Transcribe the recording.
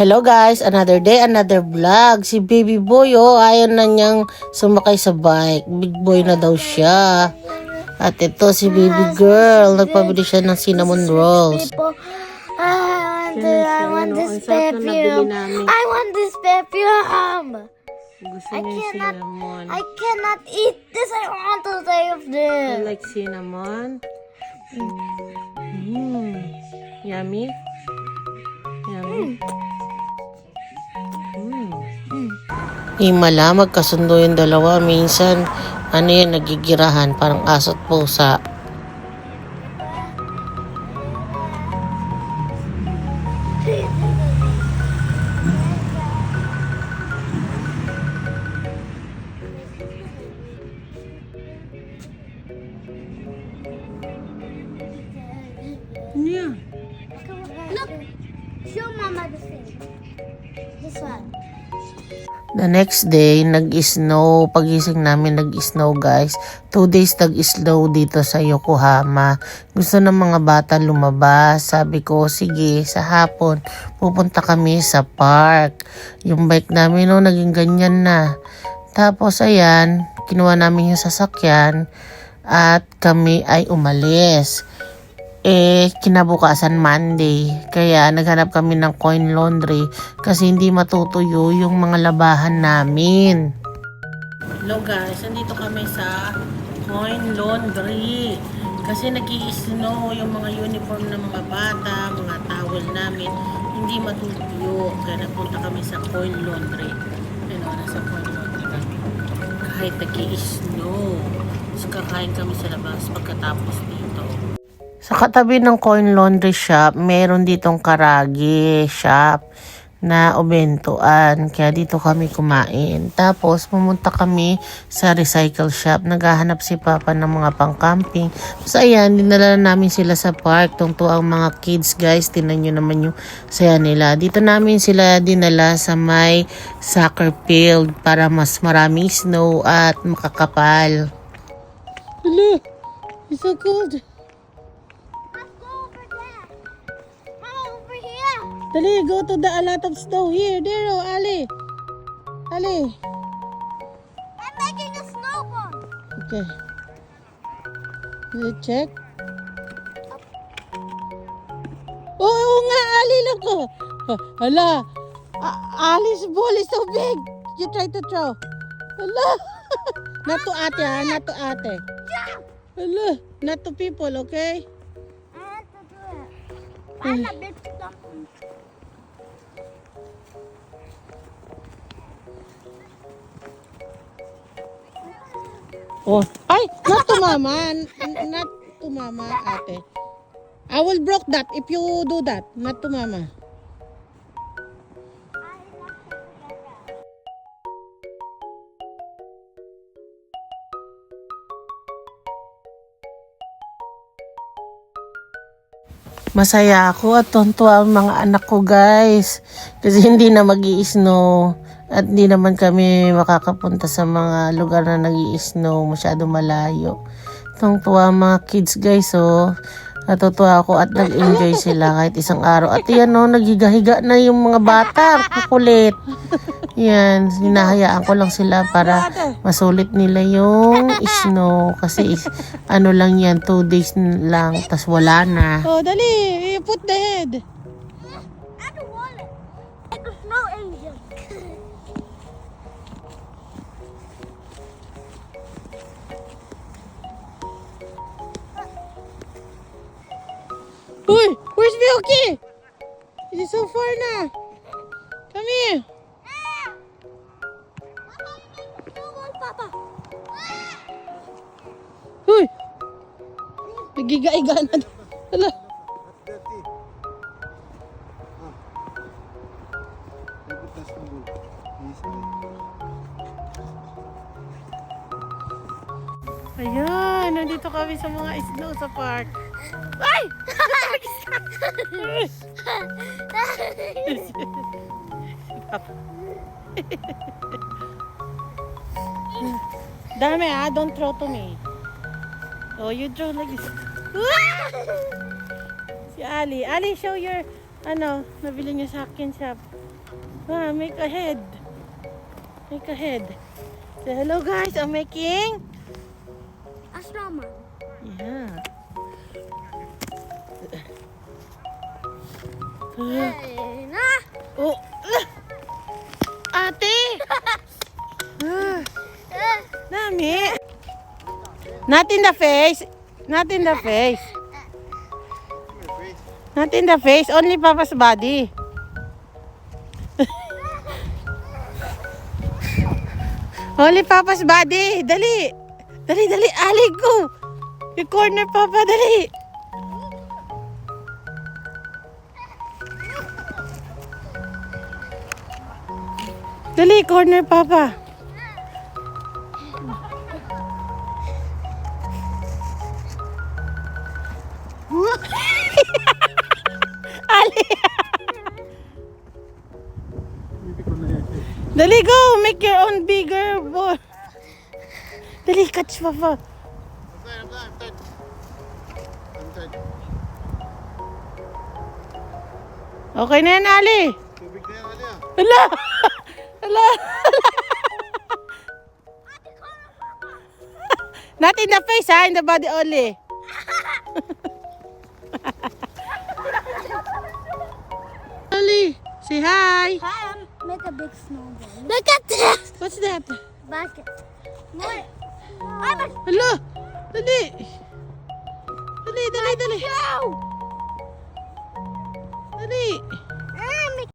Hello guys, another day, another vlog. Si baby boy ayaw na niyang sumakay sa bike. Big boy na daw siya. At ito si baby girl, nagpabili siya ng cinnamon rolls. I want this perfume. I want this perfume. Gusto niya cinnamon. I cannot eat this. I want to save this. You like cinnamon? Yummy? Yummy? Himala, magkasundo yung dalawa. Minsan, nagigirahan. Parang aso't pusa. Yeah. Look, show Mama the thing. This one. The next day, nag-snow. Pagising namin, nag-snow guys. 2 days nag-snow dito sa Yokohama. Gusto ng mga bata lumabas. Sabi ko, sige, sa hapon, pupunta kami sa park. Yung bike namin, naging ganyan na. Tapos, ayan, kinuha namin yung sasakyan at kami ay umalis. Kinabukasan Monday. Kaya naghanap kami ng coin laundry kasi hindi matutuyo yung mga labahan namin. Hello guys, nandito kami sa coin laundry kasi nag-i-snow yung mga uniform ng mga bata, mga towel namin, hindi matutuyo. Kaya nagpunta kami sa coin laundry. Nasa coin laundry kami. Kahit nag-i-snow. So kakain kami sa labas pagkatapos dito. Sa katabi ng coin laundry shop, meron ditong karagi shop na obentuan. Kaya dito kami kumain. Tapos, pumunta kami sa recycle shop. Naghahanap si Papa ng mga pang-camping. So, ayan, dinala namin sila sa park. Tungto ang mga kids, guys. Tingnan nyo naman yung saya nila. Dito namin sila dinala sa may soccer field para mas maraming snow at makakapal. Hello! It's so cold. Dali, go to the a lot of snow. Here, there, Ali. Ali. I'm making a snowball. Okay. You check. Oo nga, Ali, look. Hala. Ali's ball is so big. You try to throw. Hala. Not to ate, ha? Not to ate. Hala. Not to people, okay? I have to do it. I'm a bit stuck. Oh, ay, not to mama. Not to mama, ate. I will block that if you do that. Not to mama. Masaya ako at tontuwa ang mga anak ko guys. Kasi hindi na mag-i-snow. At hindi naman kami makakapunta sa mga lugar na nag-i-snow. Masyado malayo. Tontuwa ang mga kids guys Natutuwa ako at nag-enjoy sila kahit isang araw. At yan naghiga-higa na yung mga bata. Kukulit. Yan, hinahayaan ko lang sila para masulit nila yung snow. Kasi lang yan, 2 days lang, tas wala na. Oh, dali, put the head. I don't want it. Like a snow angel. Uy, where's Milky? It's so far na. Come here. Papa. Uy! Nagiga-iga na. Hala. Ayan, nandito kami sa mga snow sa park. Ay! Dami don't throw to me. Oh, you throw like this. Si Ali. Ali, show your Ano, nabili niya sa akin siya. Ah, make a head. Make a head. Say hello guys, I'm making. A snowman. Yeah. Hey, nah. Oh. Ate! Nami. Not in the face. Not in the face. Not in the face. Only Papa's body. Only Papa's body. Dali. Dali, dali. Ali, go. Yung corner, Papa. Dali. Dali, corner, Papa. Ali. Dali, go. Make your own bigger ball. Dali, catch, Papa. Okay na yan, Ali. Tubig na yan, Alia. Hala. Hala. Not in the face, ha? In the body only. Ali, say hi. Hi, make a big snowball. Look at this What's that? bucket. More. Hala. Dali. Dali, dali, dali. Go. Dali.